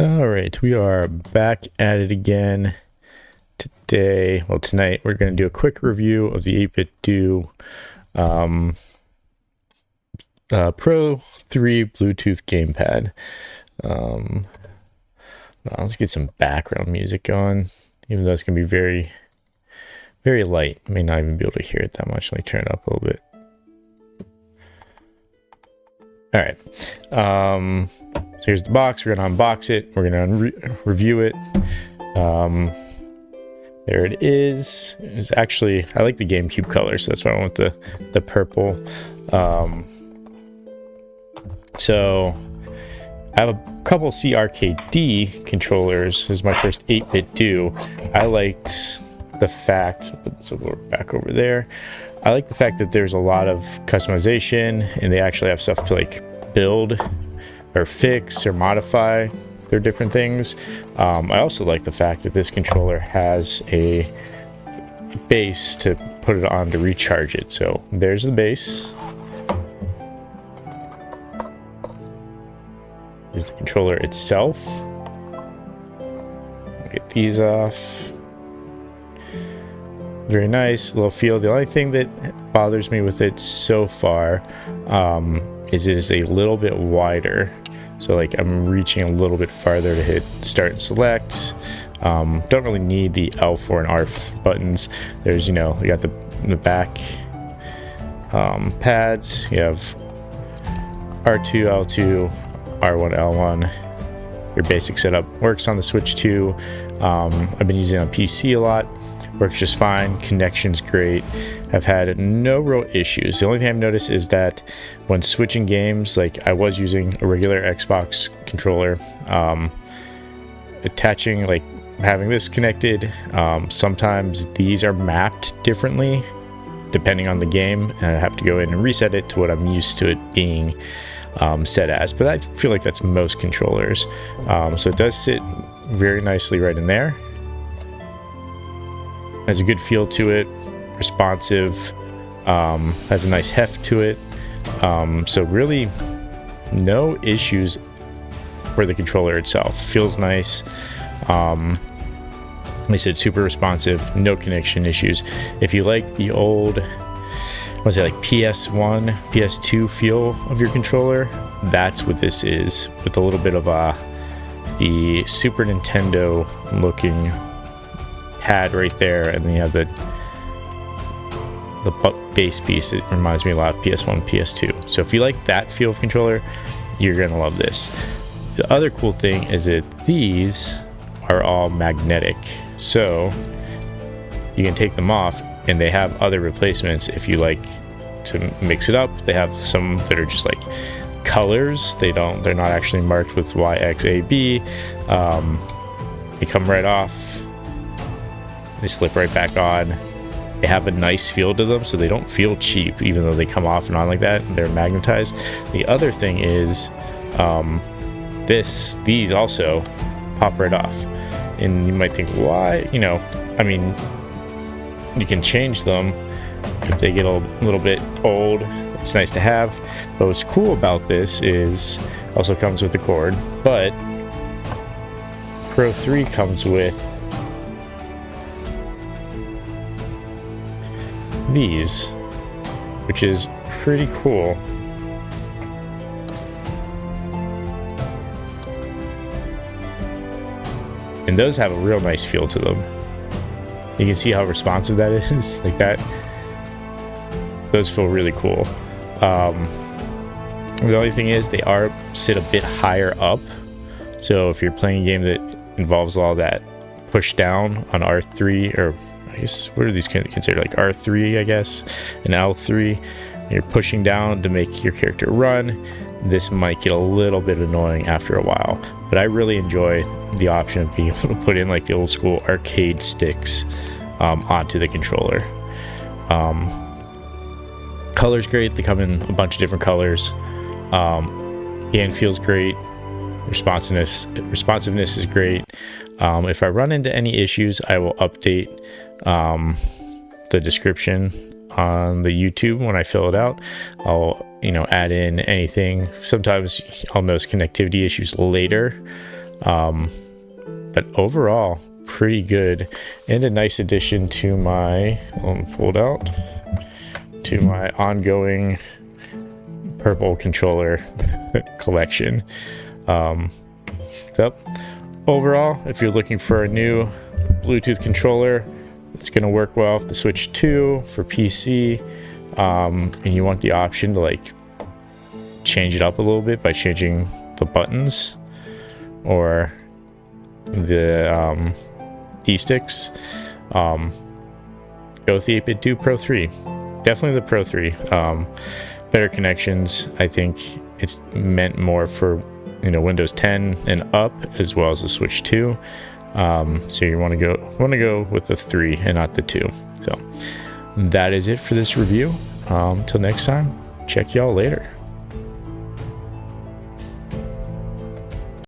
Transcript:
All right, we are back at it again today. Well, tonight we're going to do a quick review of the 8BitDo Pro 3 Bluetooth Gamepad. Let's get some background music going, even though it's going to be very, very light. May not even be able to hear it that much. Let me turn it up a little bit. All right. So here's the box. We're going to unbox it. We're going to review it. There it is. It's actually, I like the GameCube color, so that's why I went with the purple. So I have a couple CRKD controllers. This is my first 8BitDo. I liked the fact, so we're back over there. I like the fact that there's a lot of customization and they actually have stuff to like build or fix or modify their different things. I also like the fact that this controller has a base to put it on to recharge it. So there's the base. Here's the controller itself. Get these off. Very nice little feel. The only thing that bothers me with it so far is it is a little bit wider. So like I'm reaching a little bit farther to hit start and select. Don't really need the L4 and R buttons. There's, you got the back pads. You have R2, L2, R1, L1. Your basic setup works on the Switch 2. I've been using it on PC a lot. Works just fine. Connection's great. I've had no real issues. The only thing I've noticed is that when switching games, like I was using a regular Xbox controller, attaching, like having this connected, sometimes these are mapped differently depending on the game, and I have to go in and reset it to what I'm used to it being set as. But I feel like that's most controllers. So it does sit very nicely right in there. Has a good feel to it, responsive, has a nice heft to it. So really no issues for the controller itself. Feels nice. Like I said, super responsive, no connection issues. If you like the old, like PS1, PS2 feel of your controller, that's what this is, with a little bit of the Super Nintendo looking pad right there, and then you have the base piece that reminds me a lot of PS1, PS2. So if you like that feel of controller, you're gonna love this. The other cool thing is that these are all magnetic, so you can take them off, and they have other replacements if you like to mix it up. They have some that are just like colors. They're not actually marked with Y, X, A, B. They come right off. They slip right back on. They have a nice feel to them, so they don't feel cheap, even though they come off and on like that. They're magnetized. The other thing is, these also pop right off. And you might think, why? I mean, you can change them if they get a little bit old. It's nice to have. But what's cool about this is, also comes with the cord, but Pro 3 comes with these, which is pretty cool. And those have a real nice feel to them. You can see how responsive that is. Like that, those feel really cool. The only thing is they are sit a bit higher up, so if you're playing a game that involves all that push down on R3, or I guess, what are these considered, like R3, I guess, and L3, and you're pushing down to make your character run, this might get a little bit annoying after a while. But I really enjoy the option of being able to put in like the old school arcade sticks onto the controller. Color's great. They come in a bunch of different colors. Hand feels great. Responsiveness is great. If I run into any issues, I will update the description on the YouTube when I fill it out. I'll add in anything. Sometimes I'll notice connectivity issues later, But overall, pretty good, and a nice addition to my, pulled out, to my ongoing purple controller collection. So overall, if you're looking for a new Bluetooth controller, it's going to work well with the Switch 2 for PC, and you want the option to like change it up a little bit by changing the buttons or the D-sticks, go with the 8BitDo Pro 3. Definitely the Pro 3. Better connections. I think it's meant more for, you know, Windows 10 and up, as well as the Switch 2. So you want to go with the 3 and not the 2. So that is it for this review. Till next time, check y'all later.